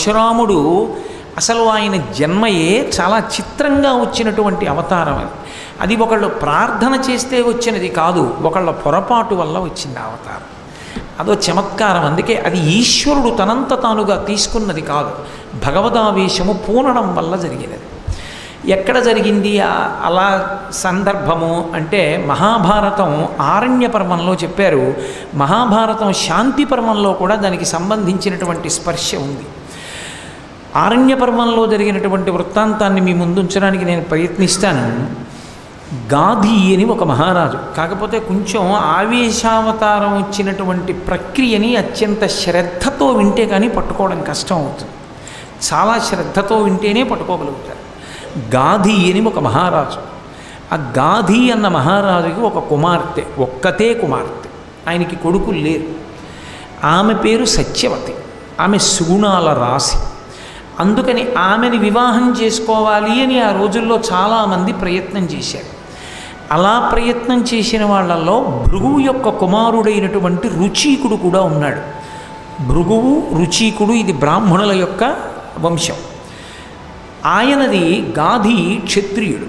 పరశురాముడు అసలు ఆయన జన్మయే చాలా చిత్రంగా వచ్చినటువంటి అవతారం అది. అది ఒకళ్ళు ప్రార్థన చేస్తే వచ్చినది కాదు, ఒకళ్ళ పొరపాటు వల్ల వచ్చింది అవతారం. అదో చమత్కారం. అందుకే అది ఈశ్వరుడు తనంత తానుగా తీసుకున్నది కాదు, భగవదావేశము పూనడం వల్ల జరిగినది. ఎక్కడ జరిగింది అలా సందర్భము అంటే మహాభారతం ఆరణ్య పర్వంలో చెప్పారు. మహాభారతం శాంతి పర్వంలో కూడా దానికి సంబంధించినటువంటి స్పర్శ ఉంది. ఆరణ్య పర్వంలో జరిగినటువంటి వృత్తాంతాన్ని మీ ముందు ఉంచడానికి నేను ప్రయత్నిస్తాను. గాధి అని ఒక మహారాజు, కాకపోతే కొంచెం ఆవేశావతారం వచ్చినటువంటి ప్రక్రియని అత్యంత శ్రద్ధతో వింటే కానీ పట్టుకోవడం కష్టం అవుతుంది. చాలా శ్రద్ధతో వింటేనే పట్టుకోగలుగుతారు. గాధి అని ఒక మహారాజు. ఆ గాధి అన్న మహారాజుకి ఒక కుమార్తె, ఒక్కతే కుమార్తె, ఆయనకి కొడుకులు లేరు. ఆమె పేరు సత్యవతి. ఆమె సుగుణాల రాశి. అందుకని ఆమెని వివాహం చేసుకోవాలి అని ఆ రోజుల్లో చాలామంది ప్రయత్నం చేశారు. అలా ప్రయత్నం చేసిన వాళ్ళల్లో భృగువు యొక్క కుమారుడైనటువంటి రుచీకుడు కూడా ఉన్నాడు. భృగువు రుచీకుడు ఇది బ్రాహ్మణుల యొక్క వంశం. ఆయనది గాధి క్షత్రియుడు.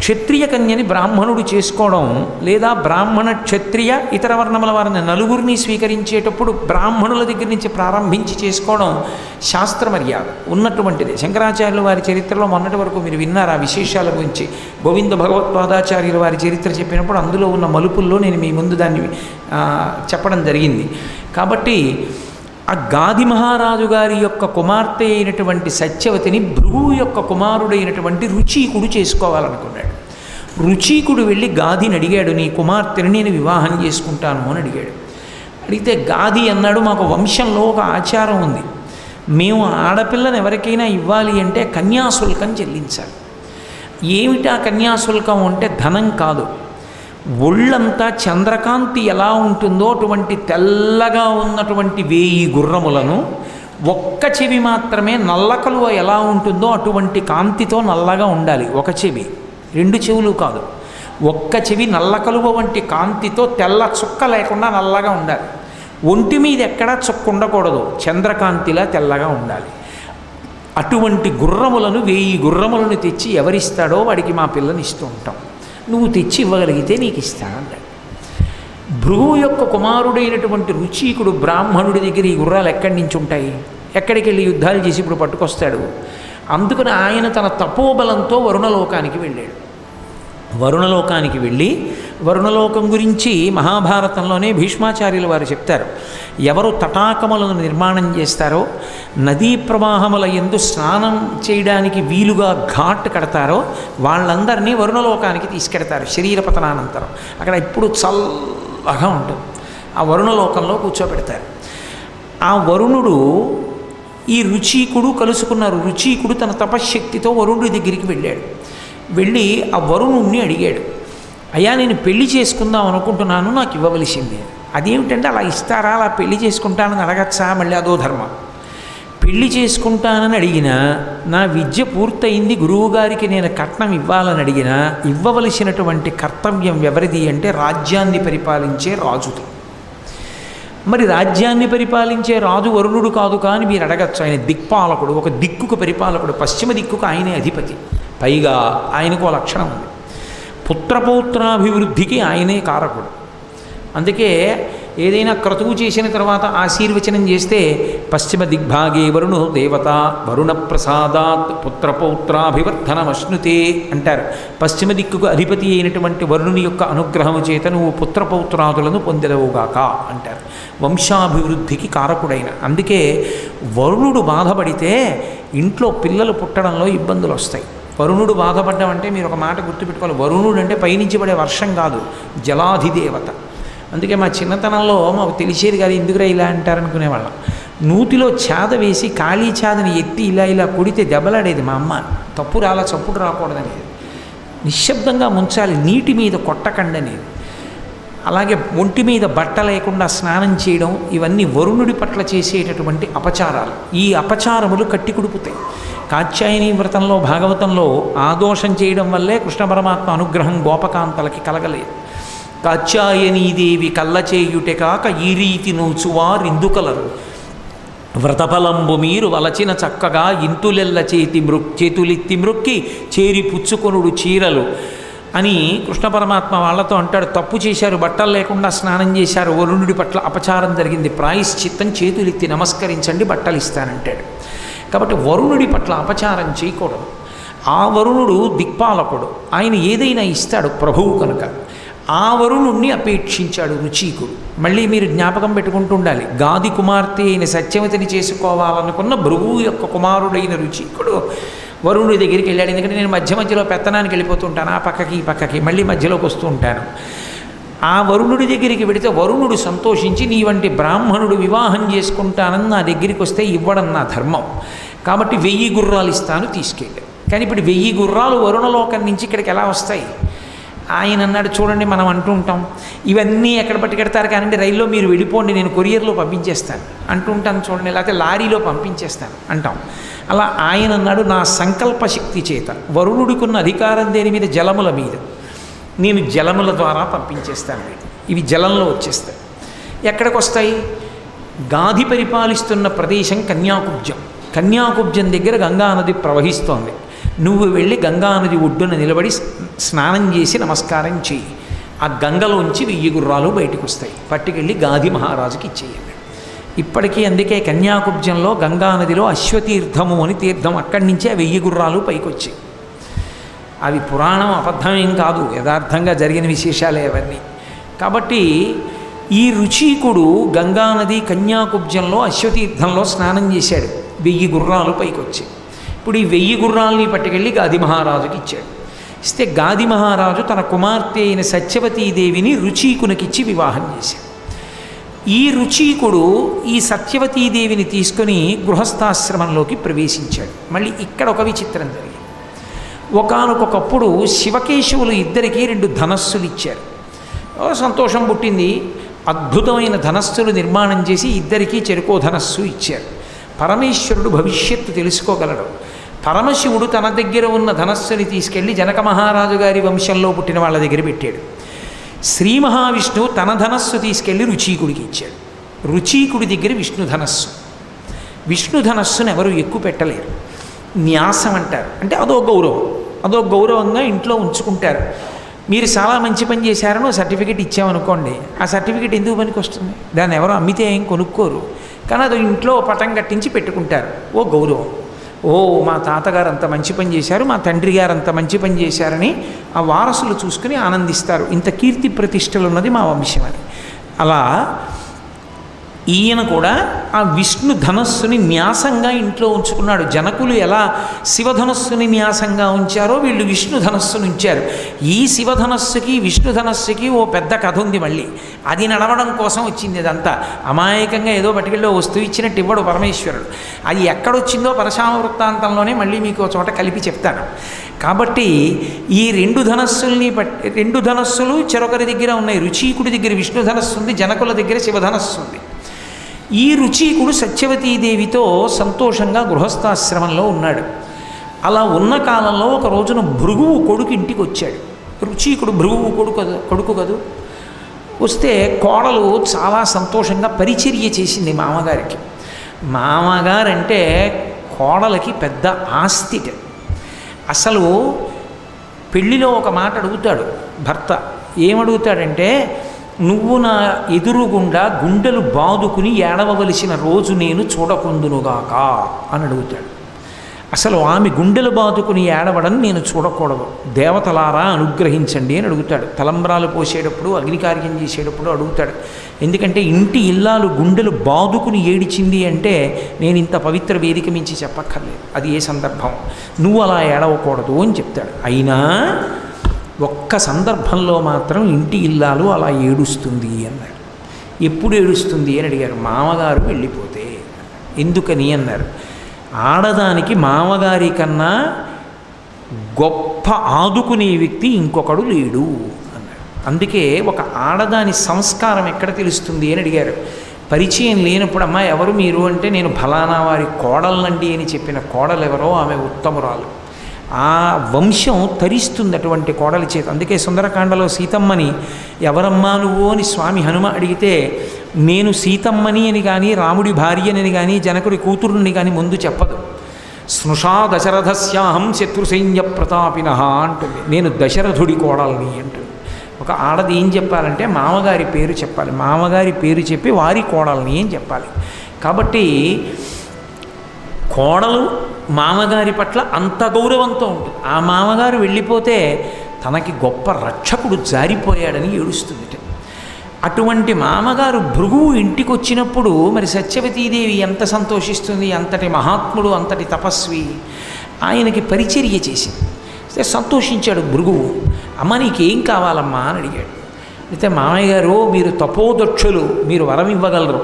క్షత్రియ కన్యని బ్రాహ్మణుడు చేసుకోవడం, లేదా బ్రాహ్మణ క్షత్రియ ఇతర వర్ణముల వారిని నలుగురిని స్వీకరించేటప్పుడు బ్రాహ్మణుల దగ్గర నుంచి ప్రారంభించి చేసుకోవడం శాస్త్ర మర్యాద ఉన్నటువంటిది. శంకరాచార్యుల వారి చరిత్రలో మొన్నటి వరకు మీరు విన్నారు ఆ విశేషాల గురించి. గోవింద భగవత్పాదాచార్యుల వారి చరిత్ర చెప్పినప్పుడు అందులో ఉన్న మలుపుల్లో నేను మీ ముందు దాన్ని చెప్పడం జరిగింది. కాబట్టి ఆ గాధి మహారాజు గారి యొక్క కుమార్తె అయినటువంటి సత్యవతిని భృగువు యొక్క కుమారుడైనటువంటి రుచీకుడు చేసుకోవాలనుకున్నాడు. రుచీకుడు వెళ్ళి గాధిని అడిగాడు, నీ కుమార్తెని నేను వివాహం చేసుకుంటాను అని అడిగాడు. అడిగితే గాధి అన్నాడు, మాకు వంశంలో ఒక ఆచారం ఉంది, మేము ఆడపిల్లని ఎవరికైనా ఇవ్వాలి అంటే కన్యాశుల్కం చెల్లించాలి. ఏమిటా కన్యాశుల్కం అంటే ధనం కాదు, ఒళ్ళంతా చంద్రకాంతి ఎలా ఉంటుందో అటువంటి తెల్లగా ఉన్నటువంటి 1000 గుర్రములను, ఒక్క చెవి మాత్రమే నల్ల కలువ ఎలా ఉంటుందో అటువంటి కాంతితో నల్లగా ఉండాలి. ఒక చెవి, 2 చెవులు కాదు, ఒక్క చెవి నల్ల కలువ వంటి కాంతితో తెల్ల చుక్క లేకుండా నల్లగా ఉండాలి. ఒంటి మీద ఎక్కడా చుక్క ఉండకూడదు, చంద్రకాంతిలా తెల్లగా ఉండాలి. అటువంటి గుర్రములను 1000 గుర్రములను తెచ్చి ఎవరిస్తాడో వాడికి మా పిల్లని ఇస్తూ ఉంటాం, నువ్వు తెచ్చి ఇవ్వగలిగితే నీకు ఇస్తానంటాడు. భృగువు యొక్క కుమారుడైనటువంటి రుచీకుడు బ్రాహ్మణుడి దగ్గర ఈ గుర్రాలు ఎక్కడి నుంచి ఉంటాయి, ఎక్కడికి వెళ్ళి యుద్ధాలు చేసి ఇప్పుడు పట్టుకొస్తాడు. అందుకని ఆయన తన తపోబలంతో వరుణలోకానికి వెళ్ళాడు. వరుణలోకానికి వెళ్ళి, వరుణలోకం గురించి మహాభారతంలోనే భీష్మాచార్యుల వారు చెప్తారు. ఎవరు తటాకములను నిర్మాణం చేస్తారో, నదీ ప్రవాహముల యందు స్నానం చేయడానికి వీలుగా ఘాట్ కడతారో వాళ్ళందరినీ వరుణలోకానికి తీసుకెడతారు శరీర పతనానంతరం. అక్కడ ఇప్పుడు చల్లగా ఉంటుంది. ఆ వరుణలోకంలో కూర్చోబెడతారు. ఆ వరుణుడు ఈ రుచీకుడు కలుసుకున్నారు. రుచీకుడు తన తపశ్శక్తితో వరుణుడి దగ్గరికి వెళ్ళాడు. వెళ్ళి ఆ వరుణుణ్ణి అడిగాడు, అయ్యా నేను పెళ్లి చేసుకుందాం అనుకుంటున్నాను, నాకు ఇవ్వవలసింది. అదేమిటంటే అలా ఇస్తారా, అలా పెళ్లి చేసుకుంటానని అడగచ్చా, మళ్ళీ అదో ధర్మం. పెళ్లి చేసుకుంటానని అడిగినా, నా విద్య పూర్తయింది గురువుగారికి నేను కట్నం ఇవ్వాలని అడిగినా, ఇవ్వవలసినటువంటి కర్తవ్యం ఎవరిది అంటే రాజ్యాన్ని పరిపాలించే రాజుది. మరి రాజ్యాన్ని పరిపాలించే రాజు వరుణుడు కాదు కానీ మీరు అడగచ్చు. ఆయన దిక్పాలకుడు, ఒక దిక్కుకు పరిపాలకుడు, పశ్చిమ దిక్కుకు ఆయనే అధిపతి. పైగా ఆయనకు లక్షణం ఉంది, పుత్రపౌత్రాభివృద్ధికి ఆయనే కారకుడు. అందుకే ఏదైనా క్రతువు చేసిన తర్వాత ఆశీర్వచనం చేస్తే పశ్చిమ దిగ్భాగే వరుణో దేవత వరుణ ప్రసాదాత్ పుత్రపౌత్రాభివర్ధనమశ్నుతే అంటారు. పశ్చిమ దిక్కుకు అధిపతి అయినటువంటి వరుణుని యొక్క అనుగ్రహము చేత నువ్వు పుత్రపౌత్రాదులను పొందెదవుగాక అంటారు. వంశాభివృద్ధికి కారకుడైన. అందుకే వరుణుడు బాధపడితే ఇంట్లో పిల్లలు పుట్టడంలో ఇబ్బందులు వస్తాయి. వరుణుడు బాధపడ్డం అంటే మీరు ఒక మాట గుర్తుపెట్టుకోవాలి, వరుణుడు అంటే పైనుంచి పడే వర్షం కాదు, జలాధిదేవత. అందుకే మా చిన్నతనంలో మాకు తెలిసేది కాదు, ఎందుకురా ఇలా అంటారనుకునేవాళ్ళం. నూతిలో చేద వేసి ఖాళీ చేదని ఎత్తి ఇలా ఇలా కొడితే దెబ్బలాడేది మా అమ్మ. తప్పు రాలా, చప్పుడు రాకూడదనేది, నిశ్శబ్దంగా ముంచాలి, నీటి మీద కొట్టకండి అనేది. అలాగే ఒంటి మీద బట్ట లేకుండా స్నానం చేయడం, ఇవన్నీ వరుణుడి పట్ల చేసేటటువంటి అపచారాలు. ఈ అపచారములు కట్టి కుడుపుతాయి. కాత్యాయని వ్రతంలో భాగవతంలో ఆదోషం చేయడం వల్లే కృష్ణ పరమాత్మ అనుగ్రహం గోపకాంతలకి కలగలేదు. కాత్యాయనీదేవి కళ్ళ చేయుటే కాక ఈ రీతి నూచువారిందుకలరు, వ్రతఫలంబు మీరు వలచిన చక్కగా ఇంతులెల్ల చేతులెత్తి మ్రొక్కి చేరి పుచ్చుకొనుడు చీరలు అని కృష్ణ పరమాత్మ వాళ్ళతో అంటాడు. తప్పు చేశారు, బట్టలు లేకుండా స్నానం చేశారు, వరుణుడి పట్ల అపచారం జరిగింది, ప్రాయశ్చిత్తం చేతులెత్తి నమస్కరించండి, బట్టలు ఇస్తానంటాడు. కాబట్టి వరుణుడి పట్ల అపచారం చేయకూడదు. ఆ వరుణుడు దిక్పాలకుడు, ఆయన ఏదైనా ఇస్తాడు ప్రభువు కనుక. ఆ వరుణుణ్ణి అపేక్షించాడు రుచీకుడు. మళ్ళీ మీరు జ్ఞాపకం పెట్టుకుంటూ ఉండాలి, గాది కుమార్తె అయిన సత్యవతిని చేసుకోవాలనుకున్న భృగువు యొక్క కుమారుడైన రుచీకుడు వరుణుడి దగ్గరికి వెళ్ళాడు. ఎందుకంటే నేను మధ్య మధ్యలో పెత్తనానికి వెళ్ళిపోతుంటాను, ఆ పక్కకి ఈ పక్కకి, మళ్ళీ మధ్యలోకి వస్తూ ఉంటాను. ఆ వరుణుడి దగ్గరికి వెడితే వరుణుడు సంతోషించి, నీ వంటి బ్రాహ్మణుడు వివాహం చేసుకుంటానని నా దగ్గరికి వస్తే ఇవ్వడం నా ధర్మం, కాబట్టి 1000 గుర్రాలు ఇస్తాను, తీసుకెళ్ళాడు. కానీ ఇప్పుడు 1000 గుర్రాలు వరుణలోకం నుంచి ఇక్కడికి ఎలా వస్తాయి? ఆయన అన్నాడు, చూడండి మనం అంటూ ఉంటాం, ఇవన్నీ ఎక్కడ పట్టుకెడతారు కానండి, రైల్లో మీరు వెళ్ళిపోండి, నేను కొరియర్లో పంపించేస్తాను అంటూ ఉంటాను చూడండి, లేకపోతే లారీలో పంపించేస్తాను అంటాం. అలా ఆయన అన్నాడు, నా సంకల్ప శక్తి చేత వరుణుడికున్న అధికారం దేని మీద? జలముల మీద. నేను జలముల ద్వారా పంపించేస్తాను, ఇవి జలంలో వచ్చేస్తాయి. ఎక్కడికి వస్తాయి? గాది పరిపాలిస్తున్న ప్రదేశం కన్యాకుబ్జం. కన్యాకుబ్జం దగ్గర గంగానది ప్రవహిస్తోంది. నువ్వు వెళ్ళి గంగానది ఒడ్డున నిలబడి స్నానం చేసి నమస్కారం చేయి. ఆ గంగలోంచి 1000 గుర్రాలు బయటకు వస్తాయి, పట్టుకెళ్ళి గాది మహారాజుకి ఇచ్చేయండి. ఇప్పటికీ అందుకే కన్యాకుబ్జంలో గంగానదిలో అశ్వతీర్థము అని తీర్థం, అక్కడి నుంచే 1000 గుర్రాలు పైకి వచ్చాయి. అవి పురాణం, అబద్ధమేం కాదు, యథార్థంగా జరిగిన విశేషాలే అవన్నీ. కాబట్టి ఈ రుచీకుడు గంగానది కన్యాకుబ్జంలో అశ్వతీర్థంలో స్నానం చేశాడు, 1000 గుర్రాలు పైకి వచ్చాయి. ఇప్పుడు ఈ 1000 గుర్రాలని పట్టుకెళ్ళి గాది మహారాజుకి ఇచ్చాడు. ఇస్తే గాది మహారాజు తన కుమార్తె అయిన సత్యవతీదేవిని రుచీకునికిచ్చి వివాహం చేశాడు. ఈ రుచీకుడు ఈ సత్యవతీదేవిని తీసుకొని గృహస్థాశ్రమంలోకి ప్రవేశించాడు. మళ్ళీ ఇక్కడ ఒక విచిత్రం జరిగింది. ఒకానొకప్పుడు శివకేశవులు ఇద్దరికీ 2 ధనస్సులు ఇచ్చారు. సంతోషం పుట్టింది. అద్భుతమైన ధనస్సులు నిర్మాణం చేసి ఇద్దరికీ చెరుకో ధనస్సు ఇచ్చారు. పరమేశ్వరుడు భవిష్యత్తు తెలుసుకోగలడు. పరమశివుడు తన దగ్గర ఉన్న ధనస్సుని తీసుకెళ్ళి జనక మహారాజు గారి వంశంలో పుట్టిన వాళ్ళ దగ్గర పెట్టాడు. శ్రీ మహావిష్ణువు తన ధనస్సు తీసుకెళ్ళి రుచీకుడికి ఇచ్చాడు. రుచీకుడి దగ్గర విష్ణు ధనస్సు. విష్ణు ధనస్సును ఎవరు ఎక్కువ పెట్టలేరు. న్యాసం అంటారు, అంటే అదో గౌరవం, అదో గౌరవంగా ఇంట్లో ఉంచుకుంటారు. మీరు చాలా మంచి పని చేశారనో సర్టిఫికేట్ ఇచ్చామనుకోండి, ఆ సర్టిఫికేట్ ఎందుకు పనికి వస్తుంది? దాన్ని ఎవరో అమ్మితే ఏం కొనుక్కోరు, కానీ అది ఇంట్లో పటం కట్టించి పెట్టుకుంటారు, ఓ గౌరవం. ఓ మా తాతగారు అంత మంచి పని చేశారు, మా తండ్రి గారు అంత మంచి పని చేశారని ఆ వారసులు చూసుకుని ఆనందిస్తారు. ఇంత కీర్తి ప్రతిష్టలు ఉన్నది మా వంశం అని. అలా ఈయన కూడా ఆ విష్ణు ధనస్సుని న్యాసంగా ఇంట్లో ఉంచుకున్నాడు. జనకులు ఎలా శివధనస్సుని న్యాసంగా ఉంచారో వీళ్ళు విష్ణు ధనస్సును ఉంచారు. ఈ శివధనస్సుకి విష్ణు ధనస్సుకి ఓ పెద్ద కథ ఉంది. మళ్ళీ అది నడవడం కోసం వచ్చింది. ఇదంతా అమాయకంగా ఏదో పట్టుకెళ్ళి వస్తువు ఇచ్చినట్టు ఇవ్వడు పరమేశ్వరుడు. అది ఎక్కడొచ్చిందో పరశురామ వృత్తాంతంలోనే మళ్ళీ మీకు చోట కలిపి చెప్తాను. కాబట్టి ఈ 2 ధనస్సుల్ని 2 ధనస్సులు చెరొకరి దగ్గర ఉన్నాయి. రుచీకుడి దగ్గర విష్ణు ధనస్సు ఉంది, జనకుల దగ్గర శివధనస్సు ఉంది. ఈ రుచీకుడు సత్యవతీదేవితో సంతోషంగా గృహస్థాశ్రమంలో ఉన్నాడు. అలా ఉన్న కాలంలో ఒక రోజున భృగువు కొడుకు ఇంటికి వచ్చాడు. రుచీకుడు భృగువు కొడుకు కదూ. వస్తే కోడలు చాలా సంతోషంగా పరిచర్య చేసింది మామగారికి. మామగారంటే కోడలకి పెద్ద ఆస్తిట. అసలు పెళ్ళిలో ఒక మాట అడుగుతాడు భర్త. ఏమడుగుతాడంటే, నువ్వు నా ఎదురుగుండా గుండెలు బాదుకుని ఏడవవలసిన రోజు నేను చూడకుందునుగాక అని అడుగుతాడు. అసలు ఆమె గుండెలు బాదుకుని ఏడవడం నేను చూడకూడదు, దేవతలారా అనుగ్రహించండి అని అడుగుతాడు. తలంబ్రాలు పోసేటప్పుడు, అగ్నికార్యం చేసేటప్పుడు అడుగుతాడు. ఎందుకంటే ఇంటి ఇల్లాలు గుండెలు బాదుకుని ఏడిచింది అంటే నేను ఇంత పవిత్ర వేదిక మించి చెప్పక్కర్లేదు, అది ఏ సందర్భం, నువ్వు అలా ఏడవకూడదు అని చెప్తాడు. అయినా ఒక్క సందర్భంలో మాత్రం ఇంటి ఇల్లాలు అలా ఏడుస్తుంది అన్నాడు. ఎప్పుడు ఏడుస్తుంది అని అడిగారు. మామగారు వెళ్ళిపోతే. ఎందుకని అన్నారు. ఆడదానికి మామగారి కన్నా గొప్ప ఆదుకునే వ్యక్తి ఇంకొకడు లేడు అన్నాడు. అందుకే ఒక ఆడదాని సంస్కారం ఎక్కడ తెలుస్తుంది అని అడిగారు. పరిచయం లేనప్పుడు అమ్మా ఎవరు మీరు అంటే, నేను ఫలానా వారి కోడళ్ళండి అని చెప్పిన కోడలు ఎవరో ఆమె ఉత్తమురాలు. ఆ వంశం తరిస్తుంది అటువంటి కోడలి చేత. అందుకే సుందరకాండలో సీతమ్మని ఎవరమ్మా నువ్వు అని స్వామి హనుమ అడిగితే నేను సీతమ్మని అని కానీ రాముడి భార్యని కానీ జనకుడి కూతురుని కానీ ముందు చెప్పదు. స్నుషా దశరథస్యాహం శత్రుసైన్య ప్రతాపిన అంటుంది. నేను దశరథుడి కోడల్ని అంటుంది. ఒక ఆడది ఏం చెప్పాలంటే మామగారి పేరు చెప్పాలి, మామగారి పేరు చెప్పి వారి కోడల్ని అని చెప్పాలి. కాబట్టి కోడలు మామగారి పట్ల అంత గౌరవంతో ఉంటుంది. ఆ మామగారు వెళ్ళిపోతే తనకి గొప్ప రక్షకుడు జారిపోయాడని ఏడుస్తుంది. అటువంటి మామగారు భృగువు ఇంటికి వచ్చినప్పుడు మరి సత్యవతీదేవి ఎంత సంతోషిస్తుంది. అంతటి మహాత్ముడు, అంతటి తపస్వి ఆయనకి పరిచర్య చేసింది. సంతోషించాడు భృగువు. అమ్మ నీకేం కావాలమ్మా అని అడిగాడు. అయితే మామయ్య గారు మీరు తపోదక్షులు, మీరు వరం ఇవ్వగలరు.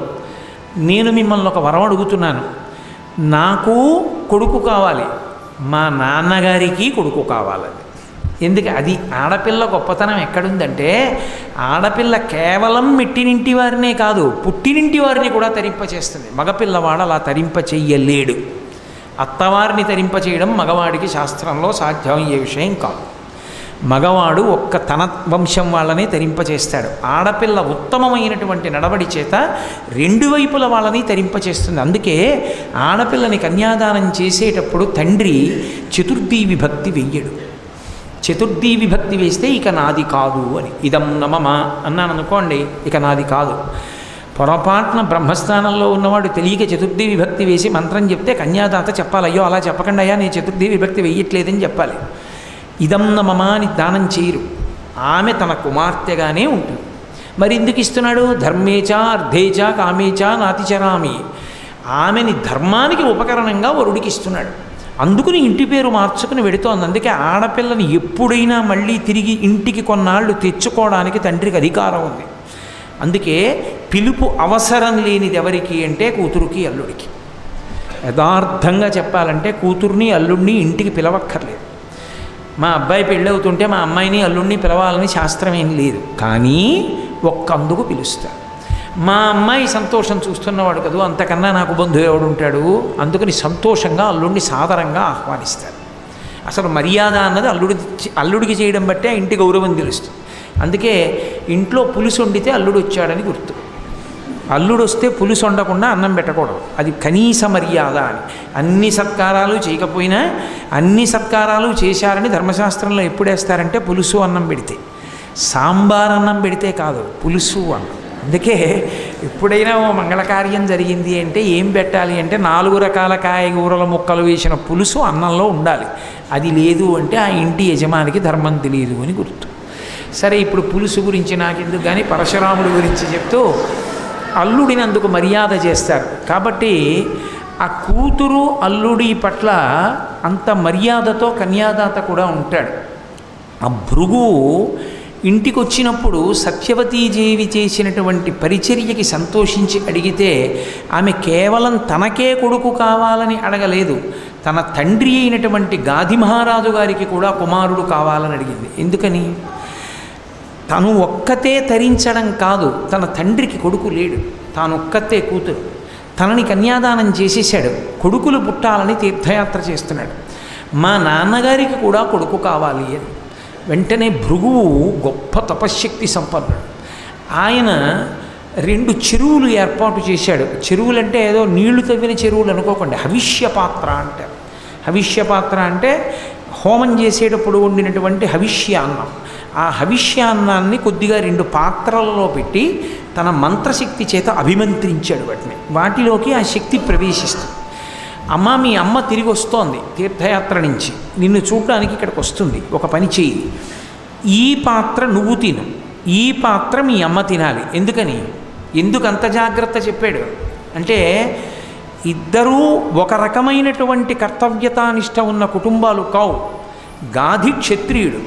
నేను మిమ్మల్ని ఒక వరం అడుగుతున్నాను. నాకు కొడుకు కావాలి, మా నాన్నగారికి కొడుకు కావాలి. ఎందుకు అది ఆడపిల్ల గొప్పతనం ఎక్కడుందంటే ఆడపిల్ల కేవలం మెట్టినింటి వారినే కాదు పుట్టినింటి వారిని కూడా తరింపచేస్తుంది. మగపిల్లవాడు అలా తరింప చెయ్యలేడు. అత్తవారిని తరింపచేయడం మగవాడికి శాస్త్రంలో సాధ్యమయ్యే విషయం కాదు. మగవాడు ఒక్క తన వంశం వాళ్ళనే తరింపచేస్తాడు. ఆడపిల్ల ఉత్తమమైనటువంటి నడవడి చేత రెండు వైపుల వాళ్ళని తరింపచేస్తుంది. అందుకే ఆడపిల్లని కన్యాదానం చేసేటప్పుడు తండ్రి చతుర్థీ విభక్తి వెయ్యడు. చతుర్థీ విభక్తి వేస్తే ఇక నాది కాదు అని, ఇదం నమమ అన్నాను అనుకోండి, ఇక నాది కాదు. పొరపాటున బ్రహ్మస్థానంలో ఉన్నవాడు తెలియక చతుర్థీ విభక్తి వేసి మంత్రం చెప్తే కన్యాదాత చెప్పాలి, అయ్యో అలా చెప్పకుండా అయ్యా నేను చతుర్థీ విభక్తి వెయ్యట్లేదని చెప్పాలి. ఇదం నమమ అని దానం చేయరు. ఆమె తన కుమార్తెగానే ఉంటుంది. మరి ఎందుకు ఇస్తున్నాడు? ధర్మేచ అర్ధేచ కామేచ నాతిచరామి. ఆమెని ధర్మానికి ఉపకరణంగా వరుడికి ఇస్తున్నాడు. అందుకుని ఇంటి పేరు మార్చుకుని వెడుతోంది. అందుకే ఆడపిల్లని ఎప్పుడైనా మళ్ళీ తిరిగి ఇంటికి కొన్నాళ్ళు తెచ్చుకోవడానికి తండ్రికి అధికారం ఉంది. అందుకే పిలుపు అవసరం లేనిది ఎవరికి అంటే కూతురుకి అల్లుడికి. యథార్థంగా చెప్పాలంటే కూతుర్ని అల్లుడిని ఇంటికి పిలవక్కర్లేదు. మా అబ్బాయి పెళ్ళవుతుంటే మా అమ్మాయిని అల్లుడిని పిలవాలని శాస్త్రం ఏం లేదు. కానీ ఒక్కందుకు పిలుస్తారు. మా అమ్మాయి సంతోషం చూస్తున్నవాడు కదూ, అంతకన్నా నాకు బంధువు ఎవడు ఉంటాడు. అందుకని సంతోషంగా అల్లుడిని సాదరంగా ఆహ్వానిస్తారు. అసలు మర్యాద అన్నది అల్లుడికి చేయడం బట్టే ఇంటి గౌరవం తెలుస్తుంది. అందుకే ఇంట్లో పులుసు వండితే అల్లుడు వచ్చాడని గుర్తు. అల్లుడు వస్తే పులుసు వండకుండా అన్నం పెట్టకూడదు, అది కనీస మర్యాద అని. అన్ని సత్కారాలు చేయకపోయినా అన్ని సత్కారాలు చేశారని ధర్మశాస్త్రంలో ఎప్పుడు వేస్తారంటే పులుసు అన్నం పెడితే. సాంబార్ అన్నం పెడితే కాదు, పులుసు అన్నం. అందుకే ఎప్పుడైనా ఓ మంగళకార్యం జరిగింది అంటే ఏం పెట్టాలి అంటే 4 రకాల కాయగూరల ముక్కలు వేసిన పులుసు అన్నంలో ఉండాలి. అది లేదు అంటే ఆ ఇంటి యజమానికి ధర్మం తెలియదు అని గుర్తు. సరే, ఇప్పుడు పులుసు గురించి నాకెందుకు కానీ పరశురాముడి గురించి చెప్తూ అల్లుడిని అందుకు మర్యాద చేస్తారు. కాబట్టి ఆ కూతురు అల్లుడి పట్ల అంత మర్యాదతో కన్యాదాత కూడా ఉంటాడు. ఆ భృగువు ఇంటికి వచ్చినప్పుడు సత్యవతీదేవి చేసినటువంటి పరిచర్యకి సంతోషించి అడిగితే ఆమె కేవలం తనకే కొడుకు కావాలని అడగలేదు, తన తండ్రి అయినటువంటి గాది మహారాజు గారికి కూడా కుమారుడు కావాలని అడిగింది. ఎందుకని? తను ఒక్కతే తరించడం కాదు, తన తండ్రికి కొడుకు లేడు, తానొక్కతే కూతురు. తనని కన్యాదానం చేసేసాడు, కొడుకులు పుట్టాలని తీర్థయాత్ర చేస్తున్నాడు. మా నాన్నగారికి కూడా కొడుకు కావాలి అని. వెంటనే భృగువు గొప్ప తపశ్శక్తి సంపన్నుడు. ఆయన 2 చెరువులు ఏర్పాటు చేశాడు. చెరువులంటే ఏదో నీళ్లు తవ్విన చెరువులు అనుకోకండి, హవిష్యపాత్ర అంటారు. హవిష్యపాత్ర అంటే హోమం చేసేటప్పుడు వండినటువంటి హవిష్యాన్నం. ఆ హవిష్యాన్నాన్ని కొద్దిగా 2 పాత్రలలో పెట్టి తన మంత్రశక్తి చేత అభిమంత్రించాడు వాటిని. వాటిలోకి ఆ శక్తి ప్రవేశిస్తుంది. అమ్మ, మీ అమ్మ తిరిగి వస్తోంది తీర్థయాత్ర నుంచి, నిన్ను చూడడానికి ఇక్కడికి వస్తుంది. ఒక పని చెయ్యి, ఈ పాత్ర నువ్వు తిను, ఈ పాత్ర మీ అమ్మ తినాలి. ఎందుకు అంత జాగ్రత్త చెప్పాడు అంటే ఇద్దరూ ఒక రకమైనటువంటి కర్తవ్యతానిష్ట ఉన్న కుటుంబాలు కావు. గాది క్షత్రియుడు,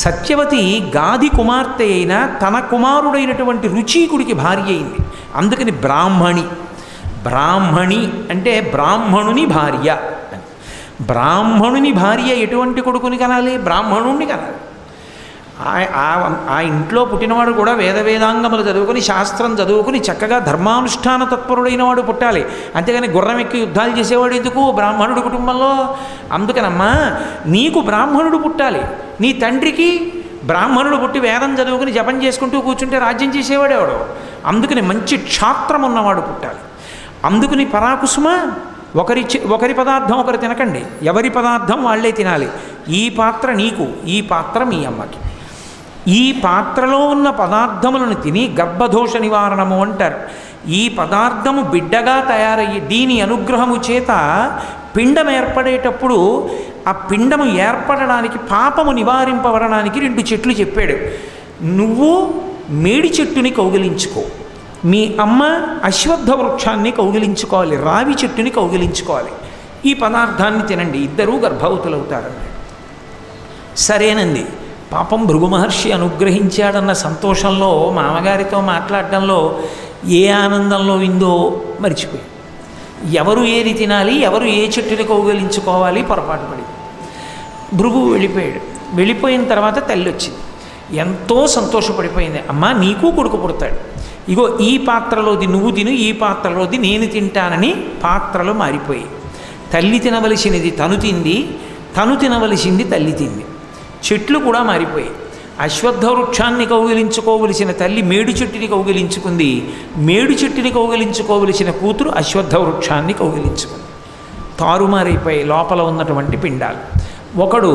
సత్యవతి గాది కుమార్తె అయినా తన కుమారుడైనటువంటి రుచీకుడికి భార్య అయింది. అందుకని బ్రాహ్మణి అంటే బ్రాహ్మణుని భార్య అని. బ్రాహ్మణుని భార్య ఎటువంటి కొడుకుని కనాలి? బ్రాహ్మణుణ్ణి కనాలి. ఆ ఇంట్లో పుట్టినవాడు కూడా వేదాంగములు చదువుకుని శాస్త్రం చదువుకుని చక్కగా ధర్మానుష్ఠాన తత్పరుడైన వాడు పుట్టాలి. అంతేగాని గుర్రం ఎక్కి యుద్ధాలు చేసేవాడు ఎందుకు బ్రాహ్మణుడు కుటుంబంలో? అందుకనమ్మా నీకు బ్రాహ్మణుడు పుట్టాలి, నీ తండ్రికి బ్రాహ్మణుడు పుట్టి వేదం చదువుకుని జపం చేసుకుంటూ కూర్చుంటే రాజ్యం చేసేవాడేవాడు. అందుకని మంచి క్షాత్రం ఉన్నవాడు పుట్టాలి. అందుకని పరాకుసుమ, ఒకరి పదార్థం ఒకరు తినకండి, ఎవరి పదార్థం వాళ్ళే తినాలి. ఈ పాత్ర నీకు, ఈ పాత్ర మీ అమ్మకి. ఈ పాత్రలో ఉన్న పదార్థములను తిని గర్భదోష నివారణము అంటారు. ఈ పదార్థము బిడ్డగా తయారయ్యి దీని అనుగ్రహము చేత పిండం ఏర్పడేటప్పుడు ఆ పిండము ఏర్పడడానికి, పాపము నివారింపబడడానికి 2 చెట్లు చెప్పాడు. నువ్వు మేడి చెట్టుని కౌగిలించుకో, మీ అమ్మ అశ్వత్థ వృక్షాన్ని కౌగిలించుకోవాలి, రావి చెట్టుని కౌగిలించుకోవాలి. ఈ పదార్థాన్ని తినండి, ఇద్దరూ గర్భవతులవుతారన్నాడు. సరేనండి. పాపం భృగు మహర్షి అనుగ్రహించాడన్న సంతోషంలో, మామగారితో మాట్లాడటంలో ఏ ఆనందంలో విందో మర్చిపోయి, ఎవరు ఏది తినాలి, ఎవరు ఏ చెట్టుని కౌగిలించుకోవాలి పొరపాటు పడి భృగు వెళ్ళిపోయాడు. వెళ్ళిపోయిన తర్వాత తల్లి వచ్చింది, ఎంతో సంతోషపడిపోయింది. అమ్మ, నీకు కొడుకు పుడతాడు, ఇగో ఈ పాత్రలోది నువ్వు తిను, ఈ పాత్రలోది నేను తింటానని పాత్రలు మారిపోయి, తల్లి తినవలసినది తను తింది, తను తినవలసింది తల్లి తింది. చెట్లు కూడా మారిపోయాయి. అశ్వత్థ వృక్షాన్ని కౌగిలించుకోవలసిన తల్లి మేడు చెట్టుని కౌగిలించుకుంది, మేడు చెట్టుని కౌగిలించుకోవలసిన కూతురు అశ్వత్థ వృక్షాన్ని కౌగిలించుకుంది. తారుమారైపోయి లోపల ఉన్నటువంటి పిండాలు. ఒకడు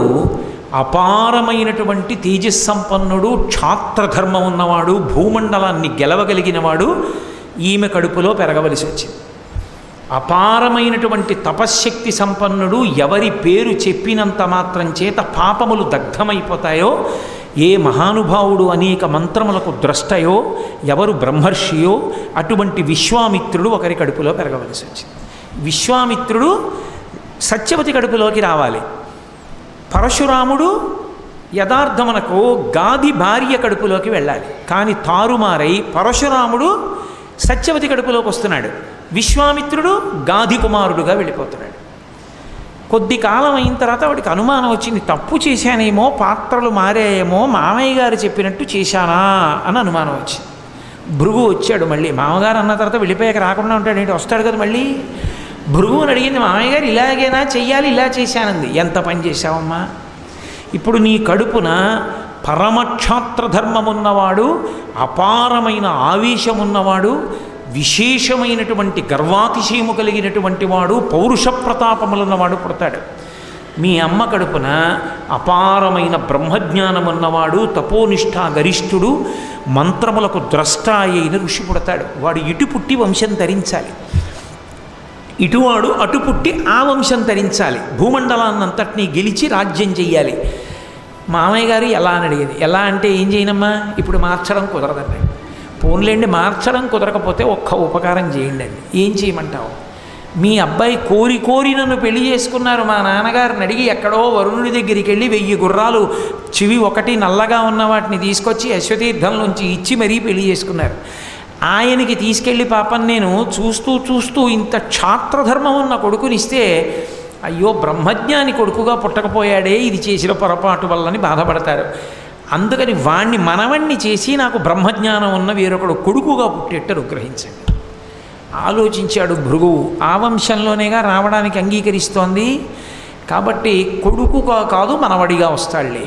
అపారమైనటువంటి తేజస్సంపన్నుడు, క్షాత్రధర్మం ఉన్నవాడు, భూమండలాన్ని గెలవగలిగినవాడు ఈమె కడుపులో పెరగవలసి వచ్చింది. అపారమైనటువంటి తపశ్శక్తి సంపన్నుడు, ఎవరి పేరు చెప్పినంత మాత్రం చేత పాపములు దగ్ధమైపోతాయో, ఏ మహానుభావుడు అనేక మంత్రములకు ద్రష్టయో, ఎవరు బ్రహ్మర్షియో అటువంటి విశ్వామిత్రుడు ఒకరి కడుపులో పెరగవలసి వచ్చింది. విశ్వామిత్రుడు సత్యవతి కడుపులోకి రావాలి. పరశురాముడు యథార్థమునకు గాది భార్య కడుపులోకి వెళ్ళాలి. కానీ తారుమారై పరశురాముడు సత్యవతి కడుపులోకి వస్తున్నాడు, విశ్వామిత్రుడు గాది కుమారుడుగా వెళ్ళిపోతున్నాడు. కొద్ది కాలం అయిన తర్వాత వాడికి అనుమానం వచ్చింది, తప్పు చేశానేమో, పాత్రలు మారాయేమో, మామయ్య గారు చెప్పినట్టు చేశానా అని అనుమానం వచ్చింది. భృగు వచ్చాడు మళ్ళీ. మామగారు అన్న తర్వాత వెళ్ళిపోయాక రాకుండా ఉంటాడు ఏంటి, వస్తాడు కదా మళ్ళీ. భృగుని అడిగింది, మామయ్య గారు ఇలాగేనా చెయ్యాలి, ఇలా చేశానంది. ఎంత పని చేశావమ్మా, ఇప్పుడు నీ కడుపున పరమక్షాత్రధర్మమున్నవాడు, అపారమైన ఆవేశమున్నవాడు, విశేషమైనటువంటి గర్వాతిశయము కలిగినటువంటి వాడు, పౌరుష ప్రతాపములున్నవాడు పుడతాడు. మీ అమ్మ కడుపున అపారమైన బ్రహ్మజ్ఞానమున్నవాడు, తపోనిష్ఠా గరిష్ఠుడు, మంత్రములకు ద్రష్ట అయిన ఋషి పుడతాడు. వాడు ఇటు పుట్టి వంశం ధరించాలి, ఇటువాడు అటు పుట్టి ఆ వంశం ధరించాలి, భూమండలాన్నంతటినీ గెలిచి రాజ్యం చెయ్యాలి. మామయ్య గారు ఎలా అని అడిగేది. ఎలా అంటే ఏం చేయనమ్మా, ఇప్పుడు మార్చడం కుదరదండి. పోన్లేండి, మార్చడం కుదరకపోతే ఒక్క ఉపకారం చేయండి అండి. ఏం చేయమంటావు, మీ అబ్బాయి కోరి నన్ను పెళ్లి చేసుకున్నారు. మా నాన్నగారిని అడిగి ఎక్కడో వరుణుడి దగ్గరికి వెళ్ళి 1000 గుర్రాలు చెవి ఒకటి నల్లగా ఉన్న వాటిని తీసుకొచ్చి అశ్వతీర్థంలోంచి ఇచ్చి మరీ పెళ్లి చేసుకున్నారు. ఆయనకి తీసుకెళ్ళి పాపం నేను చూస్తూ ఇంత క్షాత్రధర్మం ఉన్న కొడుకునిస్తే, అయ్యో బ్రహ్మజ్ఞాని కొడుకుగా పుట్టకపోయాడే, ఇది చేసిన పొరపాటు వల్లని బాధపడతారు. అందుకని వాణ్ణి మనవణ్ణి చేసి నాకు బ్రహ్మజ్ఞానం ఉన్న వేరొకడు కొడుకుగా పుట్టేట్టు అనుగ్రహించండి. ఆలోచించాడు భృగువు. ఆ వంశంలోనేగా రావడానికి అంగీకరిస్తోంది కాబట్టి కొడుకుగా కాదు మనవడిగా వస్తాడులే,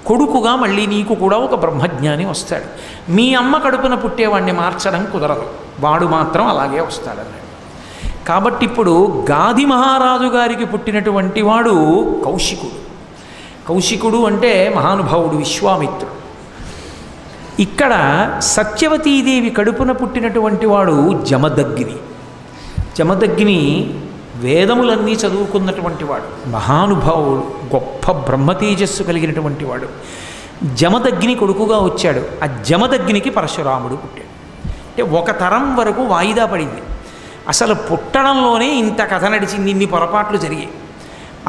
కొడుకుగా మళ్ళీ నీకు కూడా ఒక బ్రహ్మజ్ఞాని వస్తాడు. మీ అమ్మ కడుపున పుట్టేవాడిని మార్చడం కుదరదు, వాడు మాత్రం అలాగే వస్తాడన్నాడు. కాబట్టి ఇప్పుడు గాది మహారాజు గారికి పుట్టినటువంటి వాడు కౌశికుడు. కౌశికుడు అంటే మహానుభావుడు, విశ్వామిత్రుడు. ఇక్కడ సత్యవతీదేవి కడుపున పుట్టినటువంటి వాడు జమదగ్ని. జమదగ్ని వేదములన్నీ చదువుకున్నటువంటి వాడు, మహానుభావుడు, గొప్ప బ్రహ్మతేజస్సు కలిగినటువంటి వాడు. జమదగ్ని కొడుకుగా వచ్చాడు. ఆ జమదగ్నికి పరశురాముడు పుట్టాడు. అంటే ఒక తరం వరకు వాయిదా పడింది. అసలు పుట్టడంలోనే ఇంత కథ నడిచింది, ఇన్ని పొరపాట్లు జరిగాయి.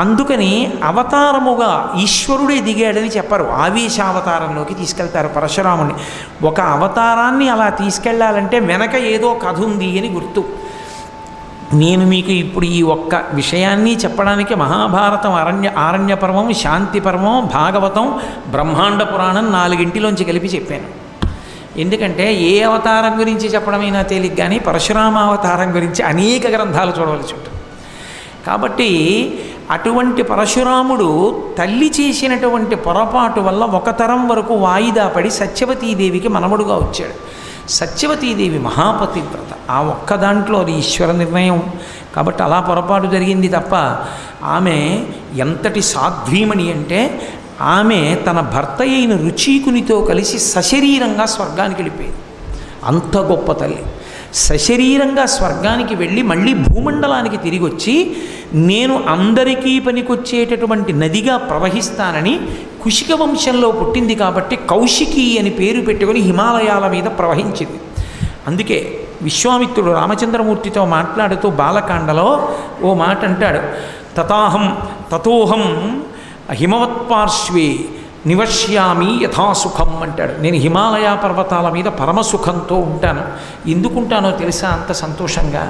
అందుకని అవతారముగా ఈశ్వరుడే దిగాడని చెప్పరు, ఆవేశావతారంలోకి తీసుకెళ్తారు పరశురాముని. ఒక అవతారాన్ని అలా తీసుకెళ్లాలంటే వెనక ఏదో కథ ఉంది అని గుర్తు. నేను మీకు ఇప్పుడు ఈ ఒక్క విషయాన్ని చెప్పడానికి మహాభారతం, ఆరణ్య పర్వం, శాంతి పర్వం, భాగవతం, బ్రహ్మాండ పురాణం 4 కలిపి చెప్పాను. ఎందుకంటే ఏ అవతారం గురించి చెప్పడమైనా తేలిక, కానీ పరశురామ అవతారం గురించి అనేక గ్రంథాలు చూడవలసి ఉంటుంది. కాబట్టి అటువంటి పరశురాముడు తల్లి చేసినటువంటి పొరపాటు వల్ల ఒక తరం వరకు వాయిదా పడి సత్యవతీదేవికి మనవడుగా వచ్చాడు. సత్యవతీదేవి మహాపతివ్రత, ఆ ఒక్క దాంట్లో అది ఈశ్వర నిర్ణయం కాబట్టి అలా పొరపాటు జరిగింది తప్ప ఆమె ఎంతటి సాధ్వీమణి అంటే ఆమె తన భర్త అయిన రుచీకునితో కలిసి సశరీరంగా స్వర్గానికి వెళ్ళిపోయింది. అంత గొప్ప తల్లి సశరీరంగా స్వర్గానికి వెళ్ళి మళ్ళీ భూమండలానికి తిరిగి వచ్చి నేను అందరికీ పనికొచ్చేటటువంటి నదిగా ప్రవహిస్తానని కుశిక వంశంలో పుట్టింది కాబట్టి కౌశికి అని పేరు పెట్టుకొని హిమాలయాల మీద ప్రవహించింది. అందుకే విశ్వామిత్రుడు రామచంద్రమూర్తితో మాట్లాడుతూ బాలకాండలో ఓ మాట అంటాడు, తతోహం హిమవత్పార్శ్వే నివశ్యామి యథాసుఖం అంటాడు. నేను హిమాలయ పర్వతాల మీద పరమసుఖంతో ఉంటాను. ఎందుకుంటానో తెలుసా అంత సంతోషంగా?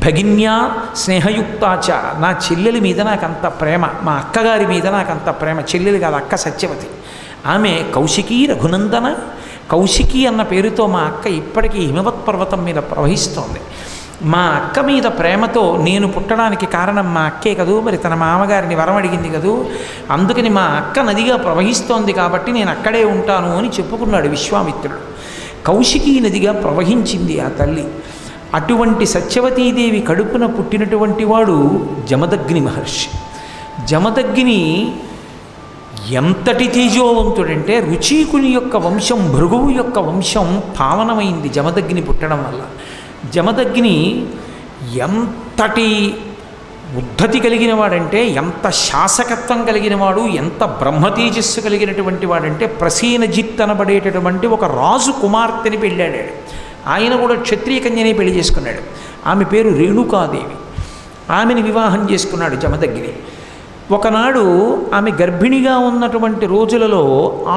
భగిన్యా స్నేహయుక్తాచ, నా చెల్లెలి మీద నాకంత ప్రేమ, మా అక్కగారి మీద నాకంత ప్రేమ. చెల్లెలు కాదు, అక్క సత్యవతి. ఆమె కౌశికీ రఘునందన, కౌశికి అన్న పేరుతో మా అక్క ఇప్పటికీ హిమవత్ పర్వతం మీద ప్రవహిస్తోంది. మా అక్క మీద ప్రేమతో నేను పుట్టడానికి కారణం మా అక్కే కదూ, మరి తన మామగారిని వరం అడిగింది కదూ, అందుకని మా అక్క నదిగా ప్రవహిస్తోంది కాబట్టి నేను అక్కడే ఉంటాను అని చెప్పుకున్నాడు విశ్వామిత్రుడు. కౌశికీ నదిగా ప్రవహించింది ఆ తల్లి. అటువంటి సత్యవతీదేవి కడుపున పుట్టినటువంటి వాడు జమదగ్ని మహర్షి. జమదగ్ని ఎంతటి తేజోవంతుడంటే రుచీకుని యొక్క వంశం, భృగువు యొక్క వంశం పావనమైంది జమదగ్ని పుట్టడం వల్ల. జమదగ్ని ఎంతటి ఉద్ధతి కలిగిన వాడంటే, ఎంత శాసకత్వం కలిగిన వాడు, ఎంత బ్రహ్మతేజస్సు కలిగినటువంటి వాడంటే ప్రసేనజిత్ అనబడేటటువంటి ఒక రాజు కుమార్తెని పెళ్ళాడాడు. ఆయన కూడా క్షత్రియ కన్యనే పెళ్లి చేసుకున్నాడు. ఆమె పేరు రేణుకాదేవి. ఆమెను వివాహం చేసుకున్నాడు జమదగ్ని. ఒకనాడు ఆమె గర్భిణిగా ఉన్నటువంటి రోజులలో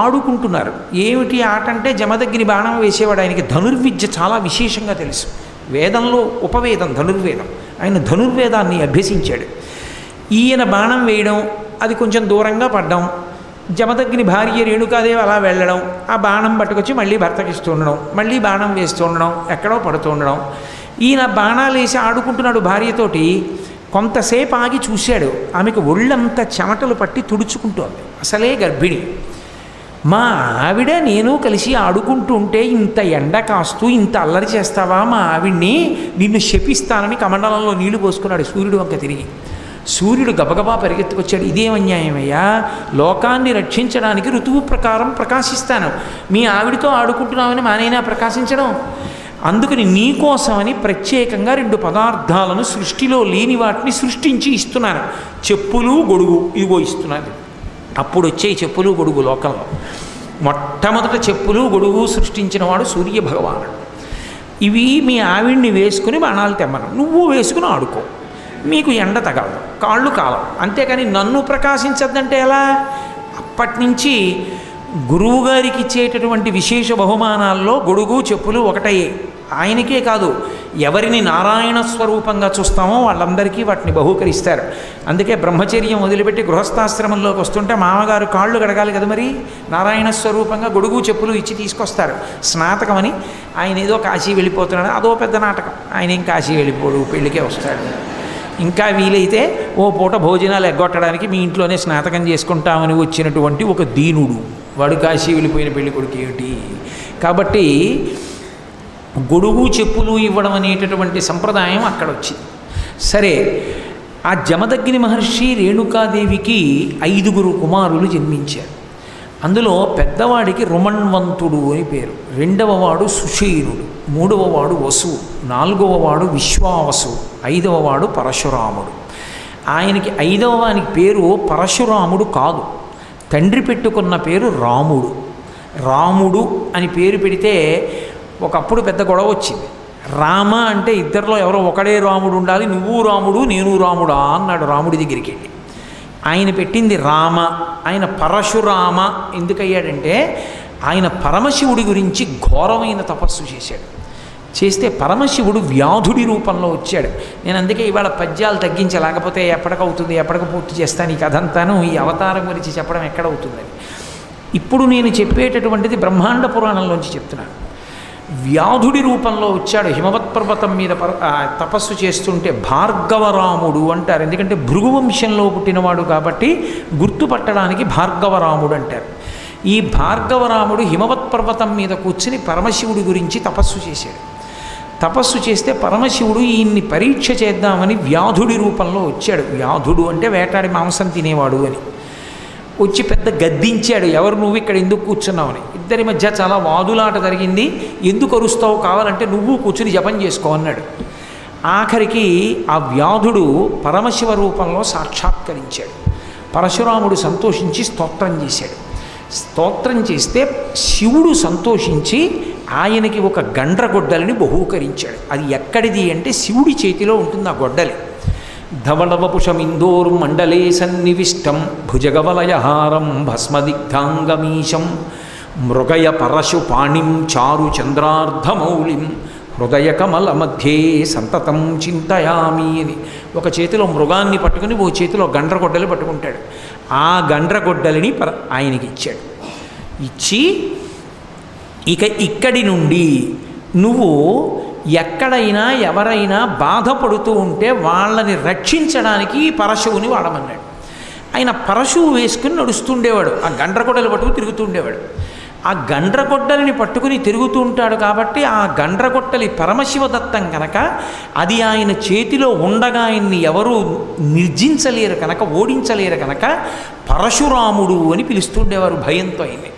ఆడుకుంటున్నారు. ఏమిటి ఆట అంటే జమదగ్ని బాణం వేసేవాడు. ఆయనకి ధనుర్విద్య చాలా విశేషంగా తెలుసు. వేదంలో ఉపవేదం ధనుర్వేదం. ఆయన ధనుర్వేదాన్ని అభ్యసించాడు. ఈయన బాణం వేయడం, అది కొంచెం దూరంగా పడ్డం, జమదగ్ని భార్య రేణుకాదేవి అలా వెళ్ళడం, ఆ బాణం పట్టుకొచ్చి మళ్ళీ భర్తకి ఇస్తూ ఉండడం, మళ్ళీ బాణం వేస్తూ ఉండడం, ఎక్కడో పడుతూ ఉండడం. ఈయన బాణాలు వేసి ఆడుకుంటున్నాడు భార్యతోటి. కొంతసేపు ఆగి చూశాడు, ఆమెకు ఒళ్ళంతా చెమటలు పట్టి తుడుచుకుంటోంది. అసలే గర్భిణి. మా ఆవిడ నేను కలిసి ఆడుకుంటూ ఉంటే ఇంత ఎండ కాస్తూ ఇంత అల్లరి చేస్తావా మా ఆవిడ్ని, నిన్ను శపిస్తానని కమండలంలో నీళ్లు పోసుకున్నాడు సూర్యుడు వంక తిరిగి. సూర్యుడు గబగబా పరిగెత్తుకొచ్చాడు. ఇదేం అన్యాయమయ్యా, లోకాన్ని రక్షించడానికి ఋతువు ప్రకారం ప్రకాశిస్తాను, మీ ఆవిడితో ఆడుకుంటున్నామని మానైనా ప్రకాశించడం? అందుకని నీకోసమని ప్రత్యేకంగా 2 పదార్థాలను సృష్టిలో లేని వాటిని సృష్టించి ఇస్తున్నాను. చెప్పులు గొడుగు ఇవో ఇస్తున్నాను. అప్పుడు వచ్చే చెప్పులు గొడుగు లోకంలో మొట్టమొదట చెప్పులు గొడుగు సృష్టించిన వాడు సూర్య భగవానుడు. ఇవి మీ ఆవిడ్ని వేసుకుని బాణాలు తెమ్మను, నువ్వు వేసుకుని ఆడుకో, మీకు ఎండ తగలదు, కాళ్ళు కాలం. అంతేకాని నన్ను ప్రకాశించద్దంటే ఎలా? అప్పటి నుంచి గురువుగారికి ఇచ్చేటటువంటి విశేష బహుమానాల్లో గొడుగు చెప్పులు ఒకటయ్యే. ఆయనకే కాదు, ఎవరిని నారాయణ స్వరూపంగా చూస్తామో వాళ్ళందరికీ వాటిని బహూకరిస్తారు. అందుకే బ్రహ్మచర్యం వదిలిపెట్టి గృహస్థాశ్రమంలోకి వస్తుంటే మామగారు కాళ్ళు గడగాలి కదా, మరి నారాయణ స్వరూపంగా గొడుగు చెప్పులు ఇచ్చి తీసుకొస్తారు. స్నాతకమని ఆయన ఏదో కాశీ వెళ్ళిపోతున్నాడు, అదో పెద్ద నాటకం. ఆయన ఏం కాశీ వెళ్ళిపోడు, పెళ్ళికే వస్తాడు. ఇంకా వీలైతే ఓ పూట భోజనాలు ఎగ్గొట్టడానికి మీ ఇంట్లోనే స్నాతకం చేసుకుంటామని వచ్చినటువంటి ఒక దీనుడు, వాడు కాశీ వెళ్ళిపోయిన పెళ్లి కొడుకు ఏమిటి? కాబట్టి గొడుగు చెప్పులు ఇవ్వడం అనేటటువంటి సంప్రదాయం అక్కడ వచ్చింది. సరే, ఆ జమదగ్ని మహర్షి రేణుకాదేవికి 5 కుమారులు జన్మించారు. అందులో పెద్దవాడికి రుమణ్వంతుడు అని పేరు, 2వ వాడు సుషేనుడు, 3వ వాడు వసువు, 4వ వాడు విశ్వావసు, 5వ వాడు పరశురాముడు. ఆయనకి 5వ వానికి పేరు పరశురాముడు కాదు, తండ్రి పెట్టుకున్న పేరు రాముడు. రాముడు అని పేరు పెడితే ఒకప్పుడు పెద్ద గొడవ వచ్చింది. రామ అంటే ఇద్దరిలో ఎవరో ఒకడే రాముడు ఉండాలి, నువ్వు రాముడు నేను రాముడా అన్నాడు రాముడి దగ్గరికి వెళ్ళి. ఆయన పెట్టింది రామ, ఆయన పరశురామ ఎందుకయ్యాడంటే ఆయన పరమశివుడి గురించి ఘోరమైన తపస్సు చేశాడు. చేస్తే పరమశివుడు వ్యాధుడి రూపంలో వచ్చాడు. నేను అందుకే ఇవాళ పద్యాలు తగ్గించే, లేకపోతే ఎప్పటికవుతుంది, ఎప్పటికి పూర్తి చేస్తాను ఈ కథ అంతాను, ఈ అవతారం గురించి చెప్పడం ఎక్కడవుతుందని. ఇప్పుడు నేను చెప్పేటటువంటిది బ్రహ్మాండ పురాణంలోంచి చెప్తున్నాను. వ్యాధుడి రూపంలో వచ్చాడు హిమవత్ హిమవత్పర్వతం మీద తపస్సు చేస్తుంటే భార్గవరాముడు అంటారు. ఎందుకంటే భృగువంశంలో పుట్టినవాడు కాబట్టి గుర్తుపట్టడానికి భార్గవరాముడు అంటారు. ఈ భార్గవరాముడు హిమవత్పర్వతం మీద కూర్చుని పరమశివుడి గురించి తపస్సు చేశాడు. తపస్సు చేస్తే పరమశివుడు ఈయన్ని పరీక్ష చేద్దామని వ్యాధుడి రూపంలో వచ్చాడు. వ్యాధుడు అంటే వేటాడి మాంసం తినేవాడు అని. వచ్చి పెద్ద గద్దించాడు, ఎవరు నువ్వు ఇక్కడ ఎందుకు కూర్చున్నావని. ఇద్దరి మధ్య చాలా వాదులాట జరిగింది. ఎందుకు అరుస్తావు, కావాలంటే నువ్వు కూర్చుని జపం చేసుకో అన్నాడు. ఆఖరికి ఆ వ్యాధుడు పరమశివ రూపంలో సాక్షాత్కరించాడు. పరశురాముడు సంతోషించి స్తోత్రం చేశాడు. స్తోత్రం చేస్తే శివుడు సంతోషించి ఆయనకి ఒక గండ్రగొడ్డలిని బహూకరించాడు. అది ఎక్కడిది అంటే శివుడి చేతిలో ఉంటుంది ఆ గొడ్డలి. ధవళవపుషమిందోర్ మండలే సన్నివిష్టం భుజగవలయహారం భస్మదిగ్ధాంగమీశం మృగయ పరశు పాణిం చారు చంద్రార్ధమౌళిం హృదయ కమల మధ్యే సంతతం చింతయామి అని. ఒక చేతిలో మృగాన్ని పట్టుకుని ఓ చేతిలో గండ్రగొడ్డలి పట్టుకుంటాడు. ఆ గండ్రగొడ్డలిని ఆయనకి ఇచ్చాడు. ఇచ్చి ఇక ఇక్కడి నుండి నువ్వు ఎక్కడైనా ఎవరైనా బాధపడుతూ ఉంటే వాళ్ళని రక్షించడానికి పరశువుని వాడమన్నాడు. ఆయన పరశువు వేసుకుని నడుస్తుండేవాడు, ఆ గండ్రగొడ్డలు పట్టుకుని తిరుగుతుండేవాడు. ఆ గండ్రగొడ్డలిని పట్టుకుని తిరుగుతూ ఉంటాడు కాబట్టి ఆ గండ్రగొడ్డలి పరమశివదత్తం కనుక అది ఆయన చేతిలో ఉండగా ఆయన్ని ఎవరూ నిర్జించలేరు కనుక, ఓడించలేరు కనుక పరశురాముడు అని పిలుస్తుండేవారు భయంతో ఆయన్ని.